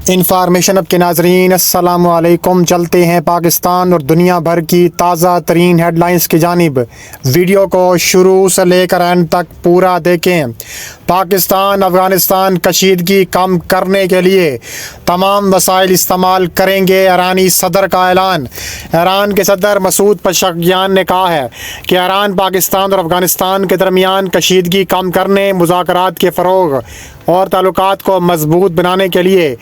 Information اب کے ناظرین السلام علیکم، چلتے ہیں پاکستان اور دنیا بھر کی تازہ ترین ہیڈ لائنز کی جانب۔ ویڈیو کو شروع سے لے کر اینڈ تک پورا دیکھیں۔ پاکستان افغانستان کشیدگی کم کرنے کے لیے تمام وسائل استعمال کریں گے، ایرانی صدر کا اعلان۔ ایران کے صدر مسعود پزشکیان نے کہا ہے کہ ایران پاکستان اور افغانستان کے درمیان کشیدگی کم کرنے، مذاکرات کے فروغ اور تعلقات کو مضبوط بنانے کے لیے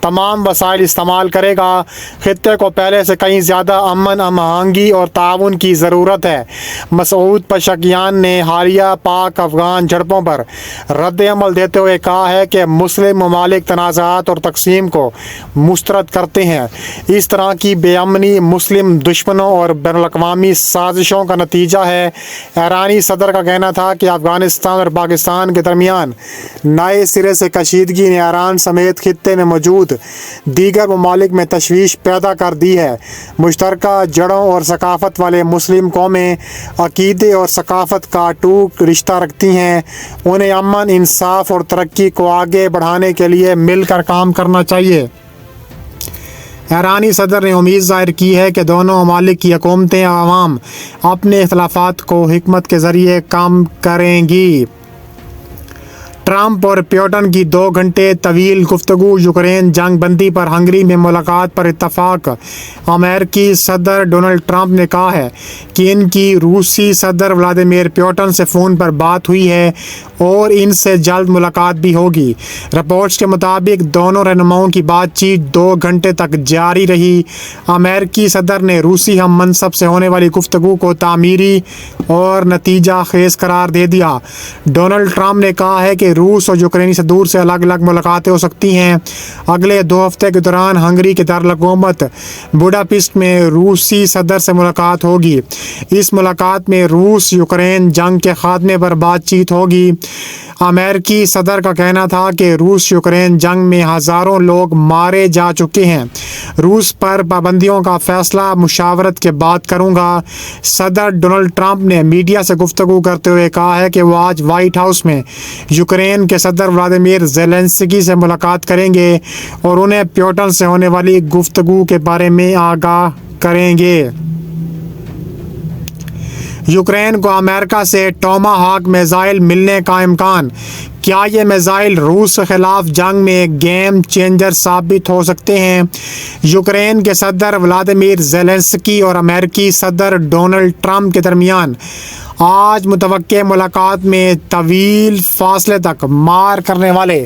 تمام وسائل استعمال کرے گا۔ خطے کو پہلے سے کہیں زیادہ امن، ہم آہنگی اور تعاون کی ضرورت ہے۔ مسعود پزشکیان نے حالیہ پاک افغان جھڑپوں پر رد عمل دیتے ہوئے کہا ہے کہ مسلم ممالک تنازعات اور تقسیم کو مسترد کرتے ہیں۔ اس طرح کی بے امنی مسلم دشمنوں اور بین الاقوامی سازشوں کا نتیجہ ہے۔ ایرانی صدر کا کہنا تھا کہ افغانستان اور پاکستان کے درمیان نئے سرے سے کشیدگی نے ایران سمیت خطے میں موجود دیگر ممالک میں تشویش پیدا کر دی ہے۔ مشترکہ جڑوں اور ثقافت والے مسلم قومیں عقیدے اور ثقافت کا اٹوٹ رشتہ رکھتی ہیں۔ انہیں امن، انصاف اور ترقی کو آگے بڑھانے کے لیے مل کر کام کرنا چاہیے۔ ایرانی صدر نے امید ظاہر کی ہے کہ دونوں ممالک کی حکومتیں عوام اپنے اختلافات کو حکمت کے ذریعے کم کریں گی۔ ٹرمپ اور پیوٹن کی 2 گھنٹے طویل گفتگو، یوکرین جنگ بندی پر ہنگری میں ملاقات پر اتفاق۔ امریکی صدر ڈونلڈ ٹرمپ نے کہا ہے کہ ان کی روسی صدر ولادیمیر پیوٹن سے فون پر بات ہوئی ہے اور ان سے جلد ملاقات بھی ہوگی۔ رپورٹس کے مطابق دونوں رہنماؤں کی بات چیت 2 گھنٹے تک جاری رہی۔ امریکی صدر نے روسی ہم منصب سے ہونے والی گفتگو کو تعمیری اور نتیجہ خیز قرار دے دیا۔ ڈونلڈ ٹرمپ نے کہا ہے کہ روس اور یوکرینی صدور سے الگ الگ ملاقاتیں ہو سکتی ہیں۔ اگلے 2 ہفتے کے دوران ہنگری کے دارالحکومت بوڈاپسٹ میں روسی صدر سے ملاقات ہوگی۔ اس ملاقات میں روس یوکرین جنگ کے خاتمے پر بات چیت ہوگی۔ امریکی صدر کا کہنا تھا کہ روس یوکرین جنگ میں ہزاروں لوگ مارے جا چکے ہیں۔ روس پر پابندیوں کا فیصلہ مشاورت کے بعد کروں گا۔ صدر ڈونلڈ ٹرمپ نے میڈیا سے گفتگو کرتے ہوئے کہا ہے کہ وہ آج وائٹ ہاؤس میں یوکرین کے صدر ولادیمیر زیلنسکی سے ملاقات کریں گے اور انہیں پیوٹن سے ہونے والی گفتگو کے بارے میں آگاہ کریں گے۔ یوکرین کو امریکہ سے ٹوما ہاک میزائل ملنے کا امکان۔ کیا یہ میزائل روس کے خلاف جنگ میں ایک گیم چینجر ثابت ہو سکتے ہیں؟ یوکرین کے صدر ولادیمیر زیلنسکی اور امریکی صدر ڈونلڈ ٹرمپ کے درمیان آج متوقع ملاقات میں طویل فاصلے تک مار کرنے والے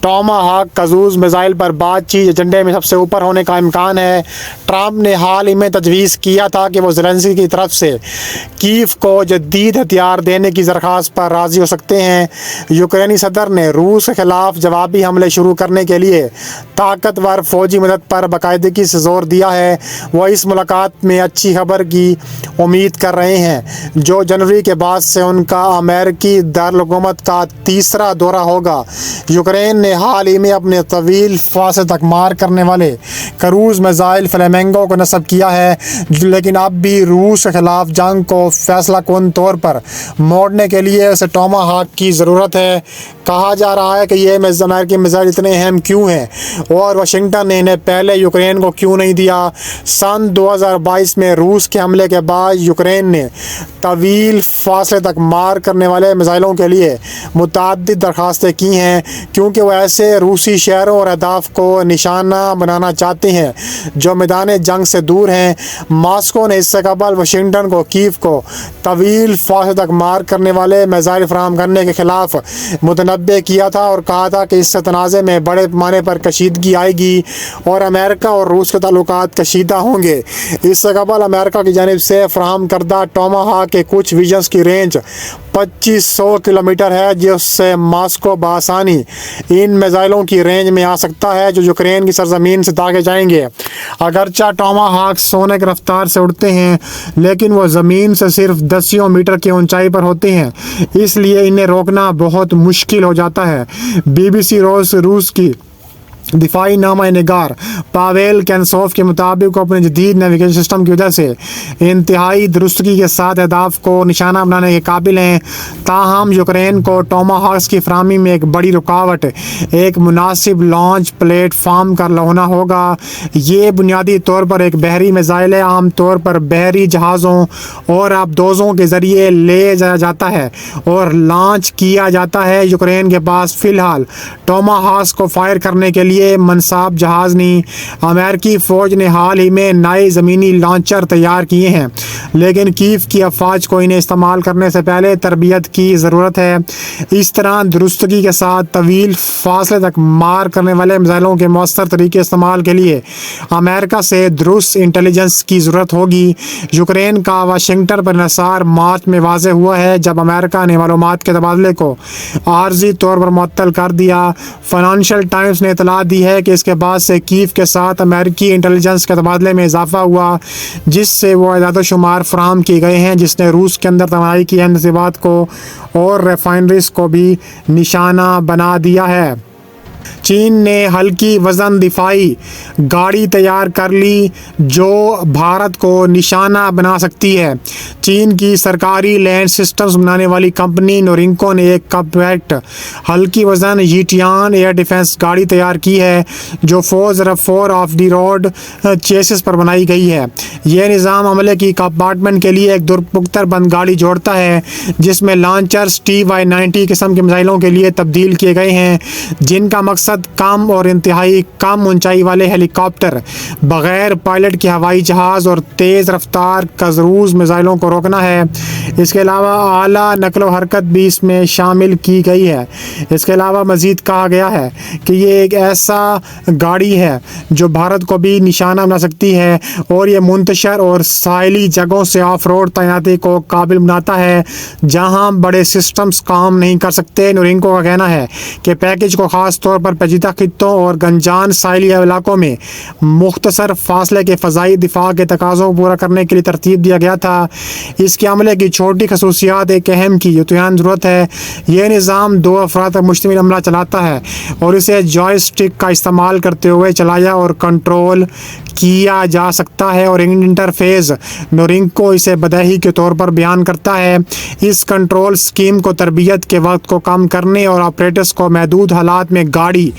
ٹوما ہاک کروز میزائل پر بات چیت ایجنڈے میں سب سے اوپر ہونے کا امکان ہے۔ ٹرمپ نے حال ہی میں تجویز کیا تھا کہ وہ زیلنسکی کی طرف سے کیف کو جدید ہتھیار دینے کی درخواست پر راضی ہو سکتے ہیں۔ یوکرینی صدر نے روس کے خلاف جوابی حملے شروع کرنے کے لیے طاقتور فوجی مدد پر باقاعدگی سے زور دیا ہے۔ وہ اس ملاقات میں اچھی خبر کی امید کر رہے ہیں، جو جنوری کے بعد سے ان کا امریکی دارالحکومت کا 3را دورہ ہوگا۔ یوکرین نے حال ہی میں اپنے طویل فاصلے تک مار کرنے والے کروز میزائل فلیمنگو کو نصب کیا ہے، لیکن اب بھی روس کے خلاف جنگ کو فیصلہ کن طور پر موڑنے کے لیے اسے ٹوما ہاک کی ضرورت ہے۔ کہا جا رہا ہے کہ یہ امریکی میزائل اتنے اہم کیوں ہیں اور واشنگٹن نے انہیں پہلے یوکرین کو کیوں نہیں دیا۔ سن 2022 میں روس کے حملے کے بعد یوکرین نے طویل فاصلے تک مار کرنے والے میزائلوں کے لیے متعدد درخواستیں کی ہیں، کیونکہ وہ ایسے روسی شہروں اور اہداف کو نشانہ بنانا چاہتے ہیں جو میدان جنگ سے دور ہیں۔ ماسکو نے اس سے قبل واشنگٹن کو کیف کو طویل فاصلے تک مار کرنے والے میزائل فراہم کرنے کے خلاف متنبع کیا تھا اور کہا تھا کہ اس سے تنازع میں بڑے پیمانے پر کشیدگی آئے گی اور امریکہ اور روس کے تعلقات کشیدہ ہوں گے۔ اس سے قبل امریکہ کی جانب سے فراہم کردہ ٹوما ہاک کے کچھ ویژنز کی رینج 2500 کلومیٹر ہے، جس سے ماسکو بآسانی ان میزائلوں کی رینج میں آ سکتا ہے جو یوکرین کی سرزمین سے داغے جائیں گے۔ اگرچہ ٹوما ہاک سونے کی رفتار سے اڑتے ہیں، لیکن وہ زمین سے صرف 10 میٹر کی اونچائی پر ہوتے ہیں، اس لیے انہیں روکنا بہت مشکل ہو جاتا ہے۔ BBC روس کی دفاعی نامہ نگار پاویل کینسوف کے مطابق اپنے جدید نیویگیشن سسٹم کی وجہ سے انتہائی درستگی کے ساتھ اہداف کو نشانہ بنانے کے قابل ہیں، تاہم یوکرین کو ٹوما ہاکس کی فراہمی میں ایک بڑی رکاوٹ ایک مناسب لانچ پلیٹ فارم کا ہونا ہوگا۔ یہ بنیادی طور پر ایک بحری میزائل ہے، عام طور پر بحری جہازوں اور آبدوزوں کے ذریعے لے جایا جاتا ہے اور لانچ کیا جاتا ہے۔ یوکرین کے پاس فی الحال ٹوما ہاکس کو فائر کرنے کے لیے مناسب جہاز نہیں۔ امریکی فوج نے حال ہی میں نئے زمینی لانچر تیار کیے ہیں، لیکن کیف کی افواج کو انہیں استعمال کرنے سے پہلے تربیت کی ضرورت ہے۔ اس طرح درستگی کے ساتھ طویل فاصلے تک مار کرنے والے میزائلوں کے مؤثر طریقے استعمال کے لیے امریکہ سے درست انٹیلیجنس کی ضرورت ہوگی۔ یوکرین کا واشنگٹن پر انحصار مارچ میں واضح ہوا ہے، جب امریکہ نے معلومات کے تبادلے کو عارضی طور پر معطل کر دیا۔ فائنانشل ٹائمز نے اطلاع دی ہے کہ اس کے بعد سے کیف کے ساتھ امریکی انٹیلیجنس کے تبادلے میں اضافہ ہوا، جس سے وہ اعداد و شمار فراہم کیے گئے ہیں جس نے روس کے اندر تنہائی کی اہم نصیبات کو اور ریفائنریز کو بھی نشانہ بنا دیا ہے۔ چین نے ہلکی وزن دفاعی گاڑی تیار کر لی جو بھارت کو نشانہ بنا سکتی ہے۔ چین کی سرکاری لینڈ سسٹمز بنانے والی کمپنی نورینکو نے ایک کمپیکٹ ہلکی وزن ییٹیان ایئر ڈیفنس گاڑی تیار کی ہے جو 404 آف دی روڈ چیسس پر بنائی گئی ہے۔ یہ نظام عملے کی کمپارٹمنٹ کے لیے ایک درپختر بند گاڑی جوڑتا ہے جس میں لانچرز TY-90 قسم کے میزائلوں کے لیے تبدیل کیے گئے ہیں، جن کا مقصد کم اور انتہائی کم اونچائی والے ہیلی کاپٹر، بغیر پائلٹ کے ہوائی جہاز اور تیز رفتار کروز میزائلوں کو روکنا ہے۔ اس کے علاوہ اعلیٰ نقل و حرکت بھی اس میں شامل کی گئی ہے۔ اس کے علاوہ مزید کہا گیا ہے کہ یہ ایک ایسا گاڑی ہے جو بھارت کو بھی نشانہ بنا سکتی ہے اور یہ منتشر اور ساحلی جگہوں سے آف روڈ تعیناتی کو قابل بناتا ہے جہاں بڑے سسٹمز کام نہیں کر سکتے۔ نورینکو کا کہنا ہے کہ پیکیج کو خاص طور پر پیچیدہ خطوں اور گنجان ساحلی علاقوں میں مختصر فاصلے کے فضائی دفاع کے تقاضوں کو پورا کرنے کے لیے ترتیب دیا گیا تھا۔ اس کے عملے کی چھوٹی خصوصیات ایک اہم کی یقیناً ضرورت ہے۔ یہ نظام 2 افراد پر مشتمل عملہ چلاتا ہے اور اسے جوائے اسٹک کا استعمال کرتے ہوئے چلایا اور کنٹرول کیا جا سکتا ہے، اور انٹرفیس نورینکو اسے بدیہی کے طور پر بیان کرتا ہے۔ اس کنٹرول سکیم کو تربیت کے وقت کو کم کرنے اور آپریٹرز کو محدود حالات میں گاڑی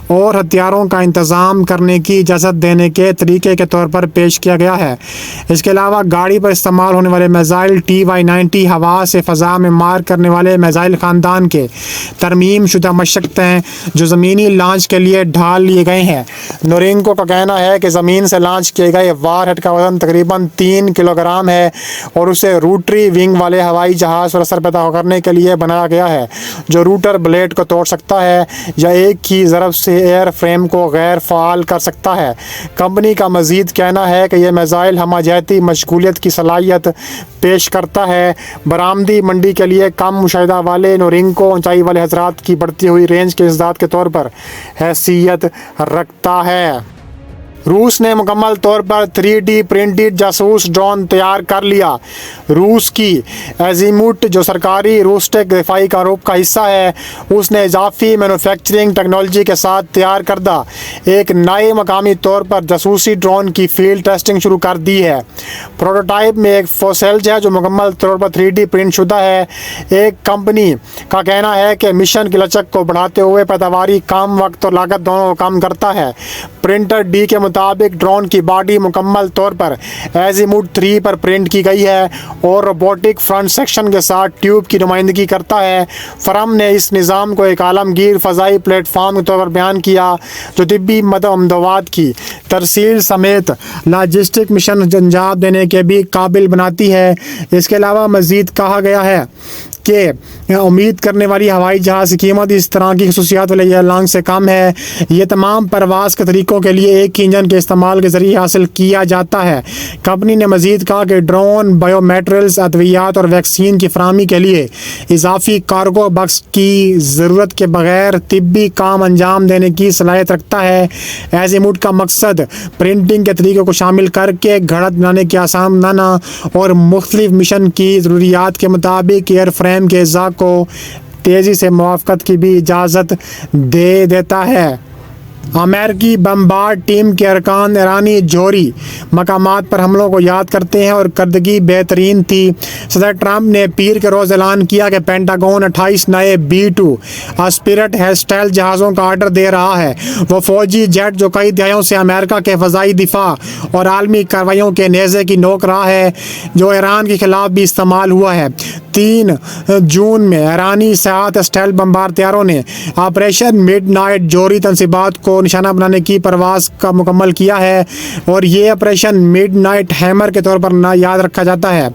اور ہتھیاروں کا انتظام کرنے کی اجازت دینے کے طریقے کے طور پر پیش کیا گیا ہے۔ اس کے علاوہ گاڑی پر استعمال ہونے والے میزائل TY-90 ہوا سے فضا میں مار کرنے والے میزائل خاندان کے ترمیم شدہ مشق ہیں جو زمینی لانچ کے لیے ڈھال لیے گئے ہیں۔ نورینکو کا کہنا ہے کہ زمین سے لانچ کیے گئے وار ہیڈ کا وزن تقریباً 3 کلوگرام ہے اور اسے روٹری ونگ والے ہوائی جہاز پر اثر پیدا کرنے کے لیے بنایا گیا ہے جو روٹر بلیڈ کو توڑ سکتا ہے یا ایک ہی ضرب سے ایئر فریم کو غیر فعال کر سکتا ہے۔ کمپنی کا مزید کہنا ہے کہ یہ میزائل ہمہ جہتی مشغولیت کی صلاحیت پیش کرتا ہے۔ برآمدی منڈی کے لیے کم مشاہدہ والے نورینکو اونچائی والے حضرات کی بڑھتی ہوئی رینج کے امتیاز کے طور پر حیثیت رکھتا ہے۔ روس نے مکمل طور پر 3D پرنٹڈ جاسوس ڈرون تیار کر لیا۔ روس کی ایزیموٹ جو سرکاری روسٹیک دفاعی کاروبار کا حصہ ہے، اس نے اضافی مینوفیکچرنگ ٹیکنالوجی کے ساتھ تیار کردہ ایک نئے مقامی طور پر جاسوسی ڈرون کی فیلڈ ٹیسٹنگ شروع کر دی ہے۔ پروٹوٹائپ میں ایک فوسیلج ہے جو مکمل طور پر 3D پرنٹ شدہ ہے۔ ایک کمپنی کا کہنا ہے کہ مشن کی لچک کو بڑھاتے ہوئے پیداواری کم وقت اور لاگت دونوں کو کم کرتا ہے۔ پرنٹر ڈی کے مطابق ڈرون کی باڈی مکمل طور پر ایزیموٹ 3 پر پرنٹ کی گئی ہے اور روبوٹک فرنٹ سیکشن کے ساتھ ٹیوب کی نمائندگی کرتا ہے۔ فرم نے اس نظام کو ایک عالمگیر فضائی پلیٹ فارم کے طور پر بیان کیا جو طبی امداد کی ترسیل سمیت لاجسٹک مشن انجام دینے کے بھی قابل بناتی ہے۔ اس کے علاوہ مزید کہا گیا ہے کہ امید کرنے والی ہوائی جہاز کی قیمت اس طرح کی خصوصیات والے ایئرلائن سے کم ہے۔ یہ تمام پرواز کے طریقوں کے لیے ایک ہی انجن کے استعمال کے ذریعے حاصل کیا جاتا ہے۔ کمپنی نے مزید کہا کہ ڈرون بایو میٹریلز، ادویات اور ویکسین کی فراہمی کے لیے اضافی کارگو بکس کی ضرورت کے بغیر طبی کام انجام دینے کی صلاحیت رکھتا ہے۔ ایزیموٹ کا مقصد پرنٹنگ کے طریقوں کو شامل کر کے گھڑت بنانے کی آسان بنانا اور مختلف مشن کی ضروریات کے مطابق ایئر فریم کے اجزاء کو تیزی سے موافقت کی بھی اجازت دے دیتا ہے۔ امریکی بمبارڈ ٹیم کے ارکان ایرانی جوہری مقامات پر حملوں کو یاد کرتے ہیں اور کردگی بہترین تھی۔ صدر ٹرمپ نے پیر کے روز اعلان کیا کہ پینٹاگون 28 نئے B-2 اسپرٹ اسٹیلتھ جہازوں کا آرڈر دے رہا ہے۔ وہ فوجی جیٹ جو کئی دہائیوں سے امریکہ کے فضائی دفاع اور عالمی کارروائیوں کے نیزے کی نوک رہا ہے، جو ایران کے خلاف بھی استعمال ہوا ہے۔ 3 جون میں ایرانی 7 اسٹیلتھ بمبار طیاروں نے آپریشن مڈ نائٹ جوہری تنصیبات کو نشانہ بنانے کی پرواز کا مکمل کیا ہے، اور یہ آپریشن مڈ نائٹ ہیمر کے طور پر یاد رکھا جاتا ہے۔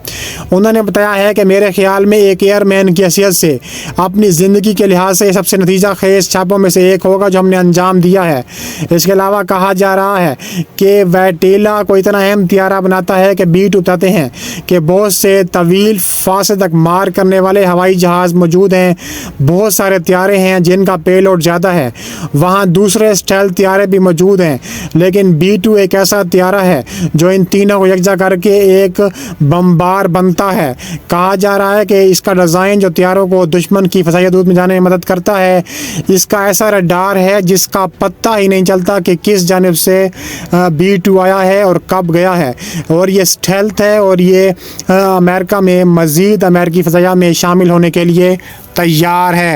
انہوں نے بتایا ہے کہ میرے خیال میں ایک ایئر مین کی حیثیت سے اپنی زندگی کے لحاظ سے سب سے نتیجہ خیز چھاپوں میں سے ایک ہوگا جو ہم نے انجام دیا ہے۔ اس کے علاوہ کہا جا رہا ہے کہ ویٹیلا کو اتنا اہم طیارہ بناتا ہے کہ B-2 بتاتے ہیں کہ بہت سے طویل فاصلے تک مار کرنے والے ہوائی جہاز موجود ہیں، بہت سارے طیارے ہیں جن کا پے لوڈ زیادہ ہے، وہاں دوسرے اسٹیلتھ طیارے بھی موجود ہیں، لیکن B-2 ایک ایسا طیارہ ہے جو ان تینوں کو یکجا کر کے ایک بمبار بنتا ہے۔ کہا جا رہا ہے کہ اس کا ڈیزائن جو طیاروں کو دشمن کی فضائی حدود میں جانے میں مدد کرتا ہے، اس کا ایسا ریڈار ہے جس کا پتہ ہی نہیں چلتا کہ کس جانب سے B-2 آیا ہے اور کب گیا ہے، اور یہ اسٹیلتھ ہے، اور یہ امریکہ میں مزید امریکی فضائیہ میں شامل ہونے کے لیے تیار ہے۔